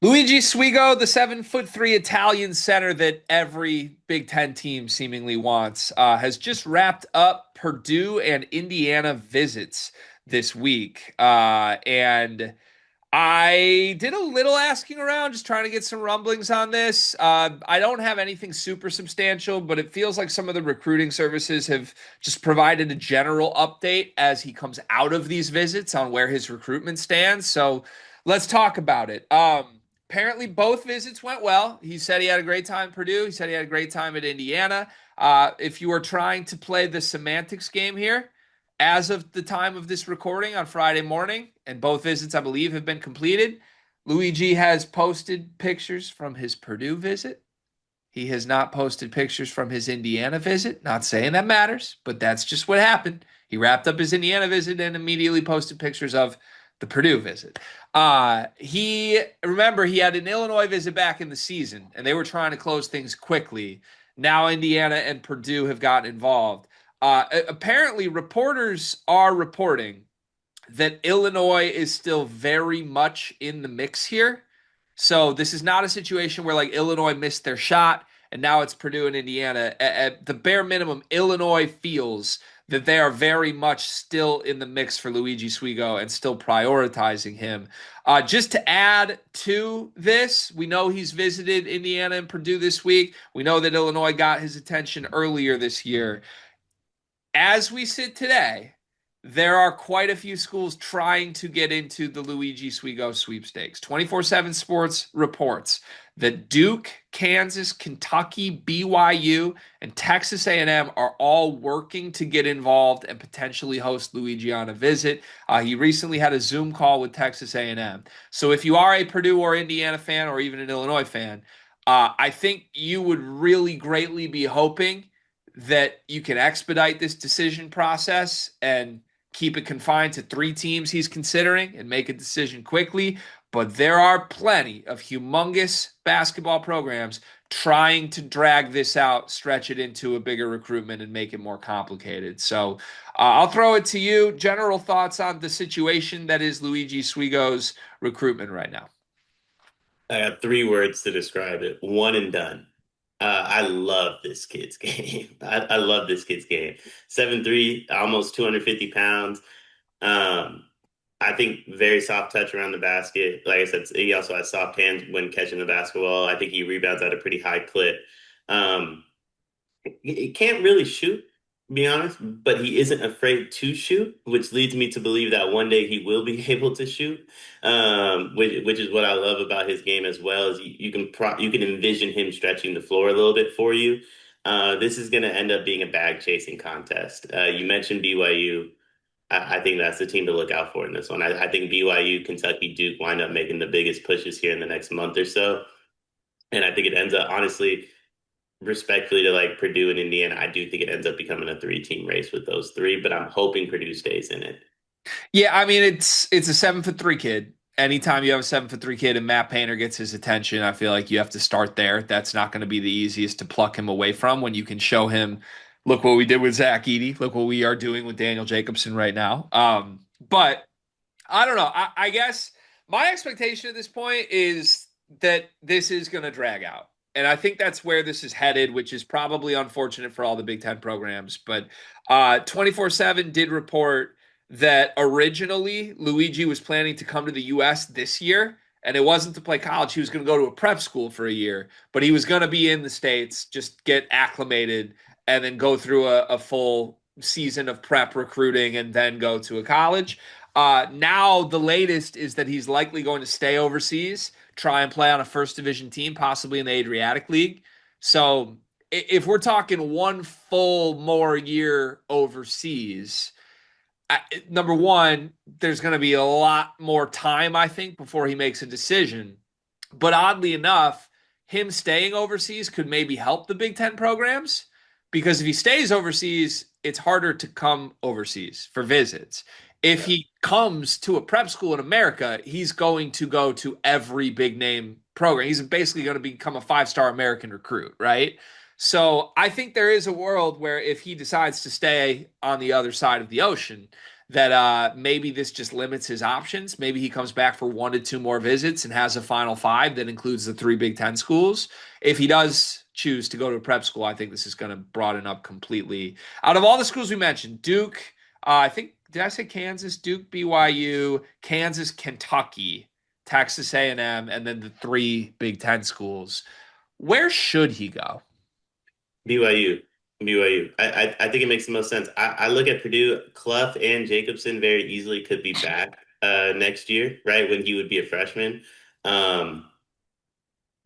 Luigi Suigo, the 7'3" Italian center that every Big Ten team seemingly wants, has just wrapped up Purdue and Indiana visits this week. And I did a little asking around, just trying to get some rumblings on this. I don't have anything super substantial, but it feels like some of the recruiting services have just provided a general update as he comes out of these visits on where his recruitment stands. So let's talk about it. Apparently, both visits went well. He said he had a great time at Purdue. He said he had a great time at Indiana. If you are trying to play the semantics game here, as of the time of this recording on Friday morning, and both visits, I believe, have been completed, Luigi has posted pictures from his Purdue visit. He has not posted pictures from his Indiana visit. Not saying that matters, but that's just what happened. He wrapped up his Indiana visit and immediately posted pictures of the Purdue visit. He had an Illinois visit back in the season, and they were trying to close things quickly. Now Indiana and Purdue have gotten involved. Apparently, reporters are reporting that Illinois is still very much in the mix here. So this is not a situation where like Illinois missed their shot and now it's Purdue and Indiana. At the bare minimum, Illinois feels that they are very much still in the mix for Luigi Swiggo and still prioritizing him. Just to add to this, we know he's visited Indiana and Purdue this week. We know that Illinois got his attention earlier this year. As we sit today, there are quite a few schools trying to get into the Luigi Swiggo sweepstakes. 24/7 Sports reports that Duke, Kansas, Kentucky, BYU, and Texas A&M are all working to get involved and potentially host Luigi on a visit. He recently had a Zoom call with Texas A&M. So if you are a Purdue or Indiana fan or even an Illinois fan, I think you would really greatly be hoping that you can expedite this decision process and keep it confined to three teams he's considering and make a decision quickly. But there are plenty of humongous basketball programs trying to drag this out, stretch it into a bigger recruitment, and make it more complicated. So I'll throw it to you. General thoughts on the situation that is Luigi Swiggo's recruitment right now. I have three words to describe it. One and done. I love this kid's game. I love this kid's game. 7'3", almost 250 pounds. Um, I think very soft touch around the basket. Like I said, he also has soft hands when catching the basketball. I think he rebounds at a pretty high clip. Um, he can't really shoot, to be honest, but he isn't afraid to shoot, which leads me to believe that one day he will be able to shoot. Which is what I love about his game as well. Is you can envision him stretching the floor a little bit for you. This is going to end up being a bag chasing contest. You mentioned BYU. I think that's the team to look out for in this one. I think BYU, Kentucky, Duke wind up making the biggest pushes here in the next month or so. And I think it ends up, honestly, respectfully to like Purdue and Indiana, I do think it ends up becoming a three-team race with those three, but I'm hoping Purdue stays in it. Yeah, I mean it's a 7'3" kid. Anytime you have a 7'3" kid and Matt Painter gets his attention, I feel like you have to start there. That's not going to be the easiest to pluck him away from when you can show him, look what we did with Zach Edey, look what we are doing with Daniel Jacobson right now. But I don't know. I guess my expectation at this point is that this is going to drag out. And I think that's where this is headed, which is probably unfortunate for all the Big Ten programs. But 24/7 did report that originally Luigi was planning to come to the U.S. this year. And it wasn't to play college. He was going to go to a prep school for a year, but he was going to be in the States, just get acclimated, and then go through a full season of prep recruiting and then go to a college. Now the latest is that he's likely going to stay overseas, try and play on a first division team, possibly in the Adriatic League. So if we're talking one full more year overseas, number one, there's going to be a lot more time, I think, before he makes a decision. But oddly enough, him staying overseas could maybe help the Big Ten programs because if he stays overseas, it's harder to come overseas for visits. If Yeah. he comes to a prep school in America, he's going to go to every big name program. He's basically going to become a five-star American recruit, right? So I think there is a world where if he decides to stay on the other side of the ocean, that maybe this just limits his options. Maybe he comes back for 1 to 2 more visits and has a Final Five that includes the 3 Big Ten schools. If he does choose to go to a prep school, I think this is going to broaden up completely. Out of all the schools we mentioned, Duke, I think, did I say Kansas? Duke, BYU, Kansas, Kentucky, Texas A&M, and then the 3 Big Ten schools. Where should he go? BYU. BYU. I think it makes the most sense. I look at Purdue, Clough and Jacobson very easily could be back next year, right? When he would be a freshman. Um,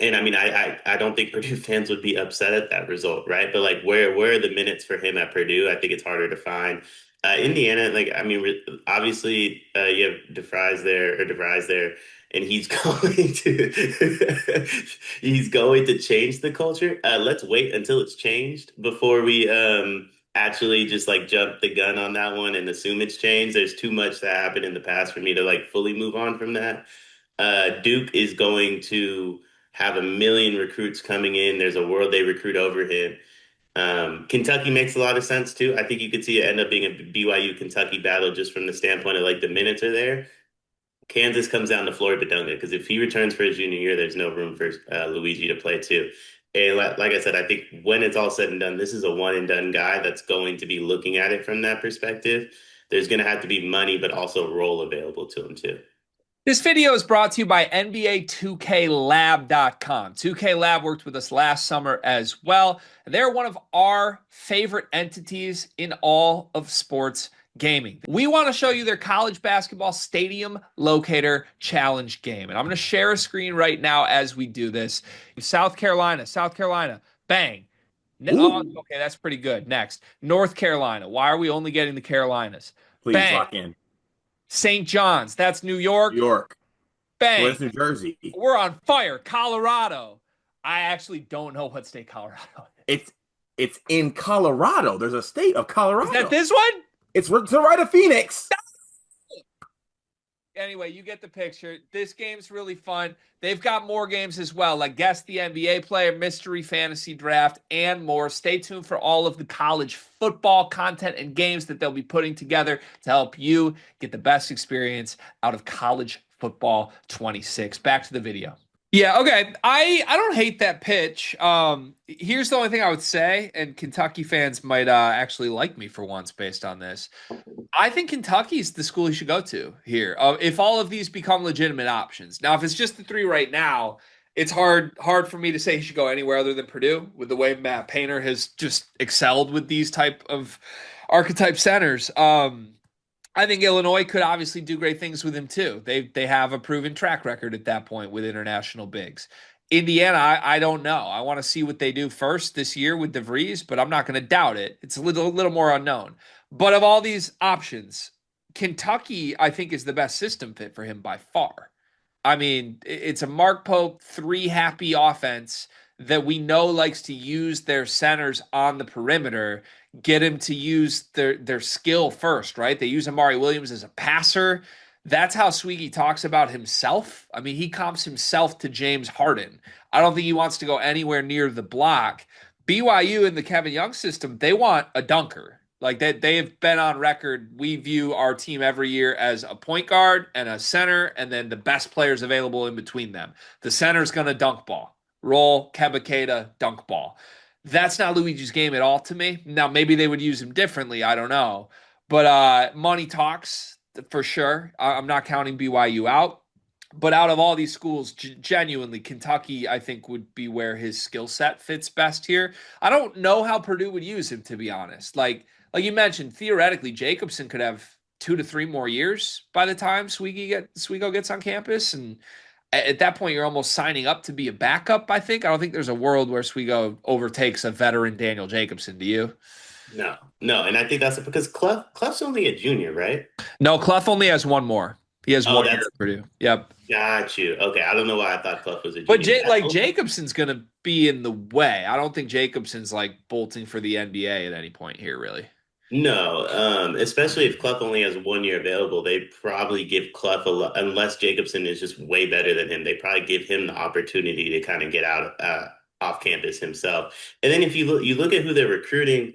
and I mean, I don't think Purdue fans would be upset at that result, right? But like, where are the minutes for him at Purdue? I think it's harder to find. Indiana, like, I mean, obviously, you have DeVries there, and he's going to he's going to change the culture. Let's wait until it's changed before we actually just like jump the gun on that one and assume it's changed. There's too much that happened in the past for me to like fully move on from that. Duke is going to have a million recruits coming in. There's a world they recruit over him. Kentucky makes a lot of sense too. I think you could see it end up being a BYU Kentucky battle just from the standpoint of like the minutes are there. Kansas comes down to Floyd Badunga because if he returns for his junior year, there's no room for Luigi to play too. And like I said, I think when it's all said and done, this is a one and done guy that's going to be looking at it from that perspective. There's going to have to be money, but also role available to him too. This video is brought to you by NBA 2KLab.com. 2K Lab worked with us last summer as well. They're one of our favorite entities in all of sports gaming. We want to show you their college basketball stadium locator challenge game. And I'm going to share a screen right now as we do this. South Carolina, bang. Oh, Ooh, okay, that's pretty good. Next, North Carolina. Why are we only getting the Carolinas? please Bang. lock in. St. John's, that's New New York. York. Bang. Where's New Jersey? We're on fire. Colorado. I actually don't know what state Colorado is. It's in Colorado. There's a state of Is that Colorado. this one? It's to the right of Phoenix. Anyway, you get the picture. This game's really fun. They've got more games as well, like Guess the NBA Player, Mystery Fantasy Draft, and more. Stay tuned for all of the college football content and games that they'll be putting together to help you get the best experience out of college football 26. Back to the video. Yeah, okay. I don't hate that pitch. Here's the only thing I would say, and Kentucky fans might actually like me for once based on this. I think Kentucky's the school he should go to here. If all of these become legitimate options. Now, if it's just the 3 right now, it's hard for me to say he should go anywhere other than Purdue with the way Matt Painter has just excelled with these type of archetype centers. I think Illinois could obviously do great things with him too. They have a proven track record at that point with international bigs. Indiana, I don't know. I want to see what they do first this year with DeVries, but I'm not going to doubt it. It's a little more unknown. But of all these options, Kentucky, I think, is the best system fit for him by far. I mean, it's a Mark Pope 3 happy offense that we know likes to use their centers on the perimeter, get him to use their skill first, right? They use Amari Williams as a passer. That's how Swiggy talks about himself. I mean, he comps himself to James Harden. I don't think he wants to go anywhere near the block. BYU in the Kevin Young system, they want a dunker. Like they have been on record. We view our team every year as a point guard and a center, and then the best players available in between them. The center's going to dunk ball, roll, Kebaketa, dunk ball. That's not Luigi's game at all to me. Now, maybe they would use him differently. I don't know. But money talks for sure. I'm not counting BYU out. But out of all these schools, genuinely, Kentucky, I think, would be where his skill set fits best here. I don't know how Purdue would use him, to be honest. Like you mentioned, theoretically, Jacobson could have 2 to 3 more years by the time Swiggo gets on campus. And at that point, you're almost signing up to be a backup, I think. I don't think there's a world where Swiggo overtakes a veteran Daniel Jacobson. Do you? No, no, and I think that's because Clough's only a junior, right? No, Clough only has one more. He has Oh, 1 year that's at Purdue. Yep. got you. Okay, I don't know why I thought Clough was a But junior. Jacobson's going to be in the way. I don't think Jacobson's like bolting for the NBA at any point here, really. No, especially if Clough only has 1 year available, they probably give Clough a lot, unless Jacobson is just way better than him, they probably give him the opportunity to kind of get out off campus himself. And then if you look at who they're recruiting,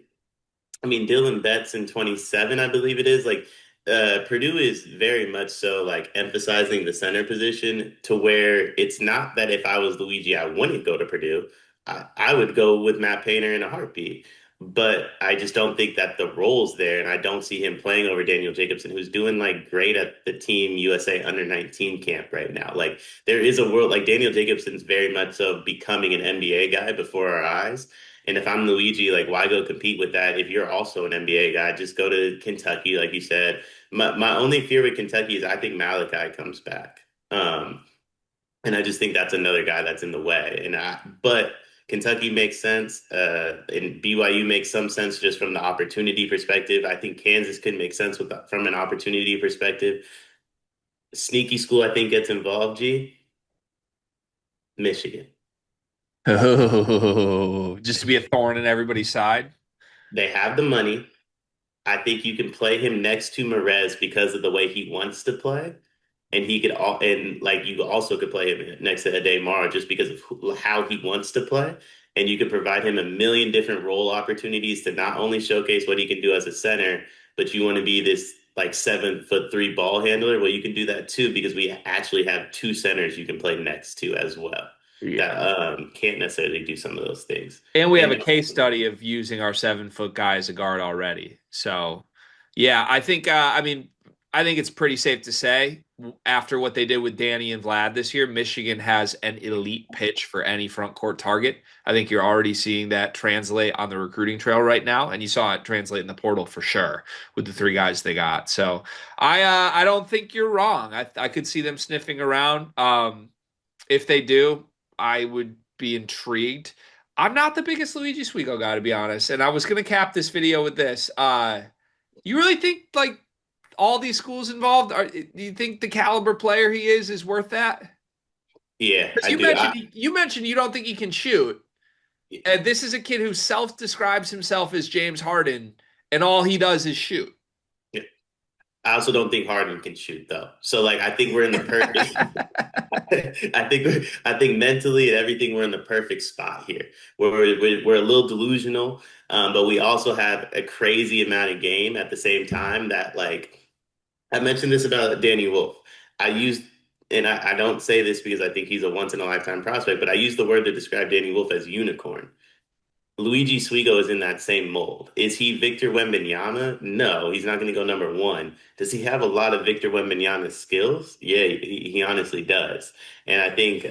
I mean, Dylan Betts in 27, I believe it is. Like Purdue is very much so like emphasizing the center position to where it's not that if I was Luigi, I wouldn't go to Purdue. I would go with Matt Painter in a heartbeat. But I just don't think that the role's there, and I don't see him playing over Daniel Jacobson, who's doing like great at the Team USA under 19 camp right now. Like there is a world like Daniel Jacobson's very much so becoming an NBA guy before our eyes. And if I'm Luigi, like why go compete with that if you're also an NBA guy? Just go to Kentucky, like you said. My only fear with Kentucky is I think Malachi comes back. And I just think that's another guy that's in the way. But Kentucky makes sense. And BYU makes some sense just from the opportunity perspective. I think Kansas could make sense from an opportunity perspective. Sneaky school, I think, gets involved, G. Michigan. Oh, just to be a thorn in everybody's side. They have the money. I think you can play him next to Merez because of the way he wants to play. And he could all and like you also could play him next to Ade Mara just because of how he wants to play. And you could provide him a million different role opportunities to not only showcase what he can do as a center, but you want to be this like 7'3" ball handler. Well, you can do that too because we actually have two centers you can play next to as well that Yeah. can't necessarily do some of those things. And we have a And case study of using our 7 foot guy as a guard already. So, yeah, I think it's pretty safe to say after what they did with Danny and Vlad this year, Michigan has an elite pitch for any front court target. I think you're already seeing that translate on the recruiting trail right now, and you saw it translate in the portal for sure with the 3 guys they got. So, I don't think you're wrong. I could see them sniffing around. If they do, I would be intrigued. I'm not the biggest Luigi Swiggo guy, to be honest. And I was going to cap this video with this. You really think like all these schools involved do you think the caliber player he is worth that? yeah, Because I do. you mentioned you don't think he can shoot. And this is a kid who self-describes himself as James Harden, and all he does is shoot. I also don't think Harden can shoot though. So like I think we're in the perfect I think mentally and everything we're in the perfect spot here. We're a little delusional, but we also have a crazy amount of game at the same time that like I mentioned this about Danny Wolf. I used and I don't say this because I think he's a once in a lifetime prospect, but I use the word to describe Danny Wolf as unicorn. Luigi Suigo is in that same mold. Is he Victor Wembanyama? No, he's not going to go number one. Does he have a lot of Victor Wembanyama skills? Yeah, he honestly does. And I think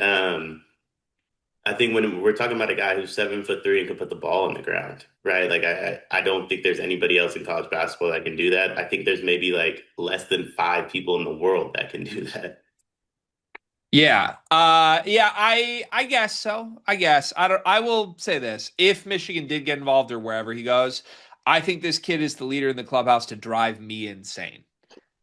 when we're talking about a guy who's 7'3" and can put the ball on the ground, right? Like I don't think there's anybody else in college basketball that can do that. I think there's maybe like less than 5 people in the world that can do that. Yeah. Yeah, I guess so. I guess. I will say this. If Michigan did get involved or wherever he goes, I think this kid is the leader in the clubhouse to drive me insane.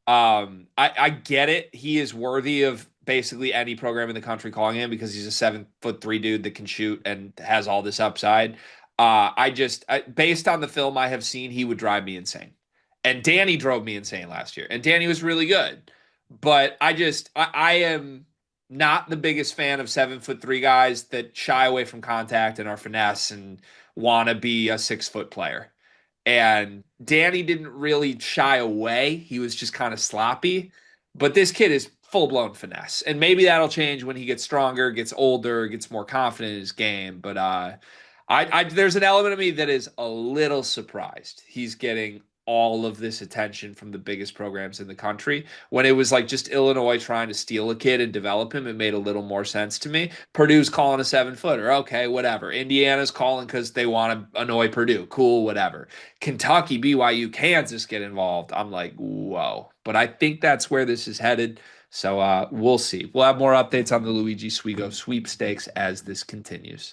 I get it. He is worthy of basically any program in the country calling him because he's a 7'3" dude that can shoot and has all this upside. Based on the film I have seen, he would drive me insane. And Danny drove me insane last year. And Danny was really good. But I am not the biggest fan of 7'3" guys that shy away from contact and are finesse and want to be a 6 foot player. And Danny didn't really shy away. He was just kind of sloppy. But this kid is full blown finesse. And maybe that'll change when he gets stronger, gets older, gets more confident in his game. But there's an element of me that is a little surprised he's getting all of this attention from the biggest programs in the country. When it was like just Illinois trying to steal a kid and develop him, it made a little more sense to me. Purdue's calling a 7 footer. Okay, whatever. Indiana's calling because they want to annoy Purdue. Cool, whatever. Kentucky, BYU, Kansas get involved. I'm like, whoa. But I think that's where this is headed. So we'll see. We'll have more updates on the Luigi Swiggo sweepstakes as this continues.